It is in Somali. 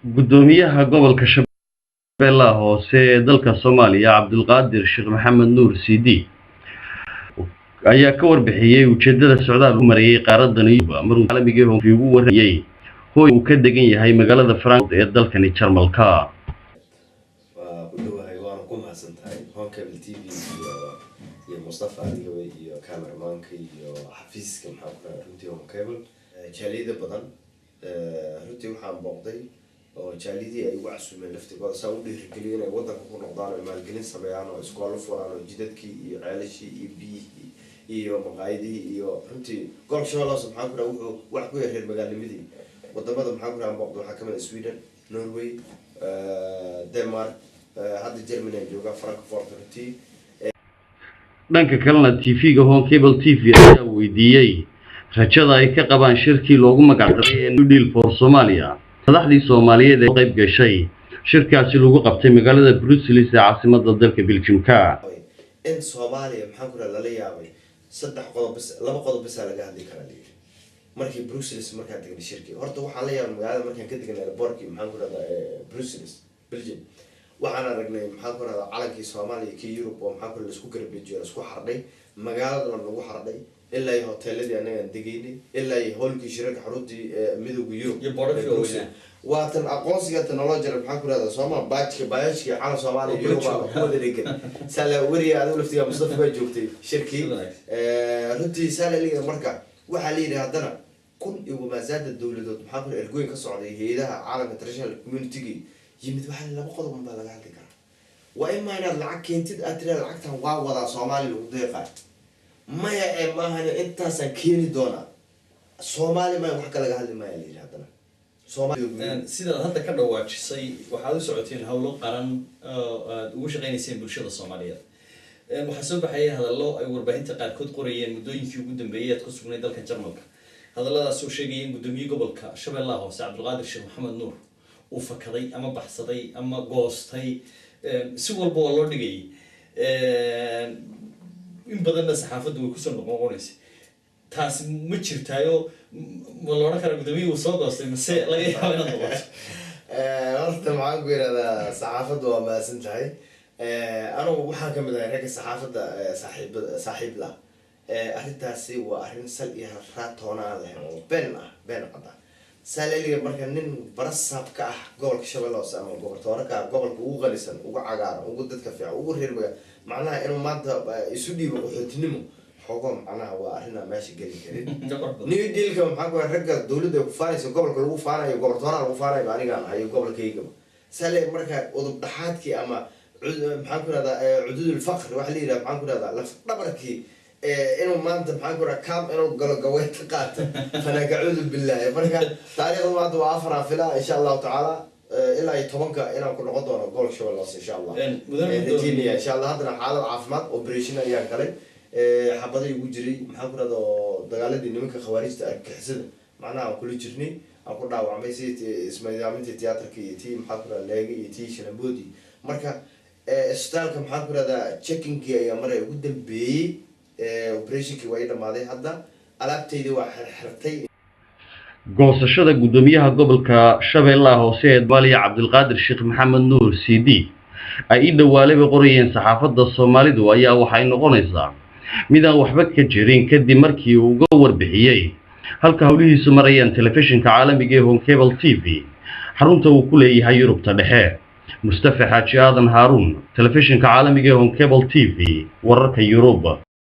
gudoomiyaha gobolka Shabeellaha Hoose ee dalka Soomaaliya Cabdulqaadir Sheekh Maxamed Nuur Siidi ayaa ka warbixiyay ujeedada socdaal uu marayay qaaradan Yurub maruu caalamiga ugu warayay hooy uu ka degan yahay magaalada Frankfurt ee dalkani Jarmalka. Cable TV iyo Mustafa Aliwe iyo cameramanka iyo xafiiska maxaa runtii oo cable jaaliyada badan runtii waxaan booqday oo jaaliyadii ay ugu casuumeen laftigooda saa u dhiirigeliyeen inay wadanka ku noqdaan oo maalgelin sameeyaan oo iskoolo furaan oo jidadkii iyo ceelashii iyo biyihii iyo maqaayadii iyo runtii gobolka Shabeellaha Hoose maxaa ku wuxuu wax ku yahay magaalamadii wadamada maxaa ku booqday waxaa kamid ah Sweden, Norway, Denmark, hadda Germany jooga Frankfurt runtii. dhanka kalena TV-ga Home Cable TV ayaa weydiiyay rajada ay ka qabaan shirkii loogu magac daray New Deal for Somalia madaxdii Soomaaliyeed ee qayb gashay shirkaasi lagu qabtay magaalada Brussels ee caasimadda dalka Belgiumka. in Soomaaliya maxaa ku la yaabay laba qodob bas laga hadli karaa markii Brussels markaa degan shirkii horta waxaa la yaabay magaalada markaan ka degan airportkii maxaa ku Brussels Belgium waxaan aragnay maxaa ku raada calankii Soomaaliya iyo Europe oo maxaa ku la isku garbeeyo isku xardhay magaalada lagu xardhay ilaa ay hoteeladii anaga degaynay ilaa ay howlkii shirka xaruntii midowga Europe iyo Brussels waatan aqoonsiga technology maxaa ku raada Soomaaliya baajka cala Soomaaliya iyo Europe wada degan sala wariya aad laftiga Mustafa bay joogtay shirkii runtii sala liga marka waxa la yiraahdaa hadana kun iyo maasada dawladood maxaa ku ergoyn ka socday hay'adaha caalamka international community yimid waxa laba qodob baa laga hadli karaa waa in ma inaad lacag keentid aad tiraahdo lacagtan waa wada Soomaaliya lagu deeqay maya ee maahan intaas keeni doona Soomaaliya ma wax kale laga hadli maayo leeyahay Soomaaliya sida hadda ka dhawaajisay waxaad u socoteen hawlo qaran aad ugu shaqeynayeen bulshada Soomaaliyeed waxa soo baxay hadallo ay warbaahinta qaar kood qorayeen muddooyinkii ugu dambeeyay ku sugnay dalka Jarmalka hadalladaas oo sheegayeen gudoomiyaha gobolka Shabeellaha Hoose Cabdulqaadir Sheekh Maxamed Nuur uu fakaday ama baxsaday ama goostay si walba oo loo dhigay in badan saxaafaddu way ku soo noqonaysaa taas ma jirtaayo walaal kala gudoomiye uu soo goostay mise laga yaabo inaad noqoto horta maxaan ku yiraahdaa saxaafaddu waa maasan tahay anigu waxaan ka mid ahay ragga saxaafadda saaxiib la arrintaasi waa arrin sal iyo raatoona leh oo been qada سالي مركز نين برصاب كأح قبل كشباب الله سامع قبل تورك قبل ugu qalisan ugu cagaaran ugu dadka fiican ugu reerbaga macnaha inuu maanta isu dhiibo wuxuutinimo xoogom macnaha waa arrin meesha gali karin New Deal ka maxaa ku ragga dawladda ku faanayso gobolka lagu faanayo gobol toona lagu faanayo aniga ahay gobolkayga saalay marka udub dhaxaadkii ama maxaa ku raada cudud faqr wax la yiraahdo maxaa ku raada laf dhabarkii inuu maanta maxaa ku rakaa inuu galo gaweed qaat fana gacuud billaah marka taariikhdu maanta waa afar fila insha Allah taala ilaa 10ka inaan ku noqon doono gool Shabeellaha Hoose insha Allah insha Allah hadana xaalad caafimaad operation ayaan galay xabaday ugu jiray maxaa ku raado dagaaladii nimanka khawaarijta argixisada macnaha aan kula jirnay aan ku dhaawacmay si ismaayaaminta tiyaatarka iyo tii maxaa ku raado leega iyo tii shanaboodi marka isbitaalka maxaa ku raado checking ayaa maray ugu dambeeyay operation-kii way dhamaaday hadda alaabteydii waa xirtay goosashada gudoomiyaha gobolka Shabeellaha Hoose ee Soomaaliya Cabdulqaadir Sheekh Maxamed Nuur Siidi ay dhawaalaba qorayeen saxaafadda Soomaalidu ayaa waxay noqonaysaa mid aan waxba ka jirin kadib markii uu uga warbixiyay halka hawlihiisu marayaan telefishinka caalamiga ee Home Cable TV xarunta uu ku leeyahay Yurubta dhexe Mustafa Haji Aadan Haarun telefishinka caalamiga ee Home Cable TV wararka Yurub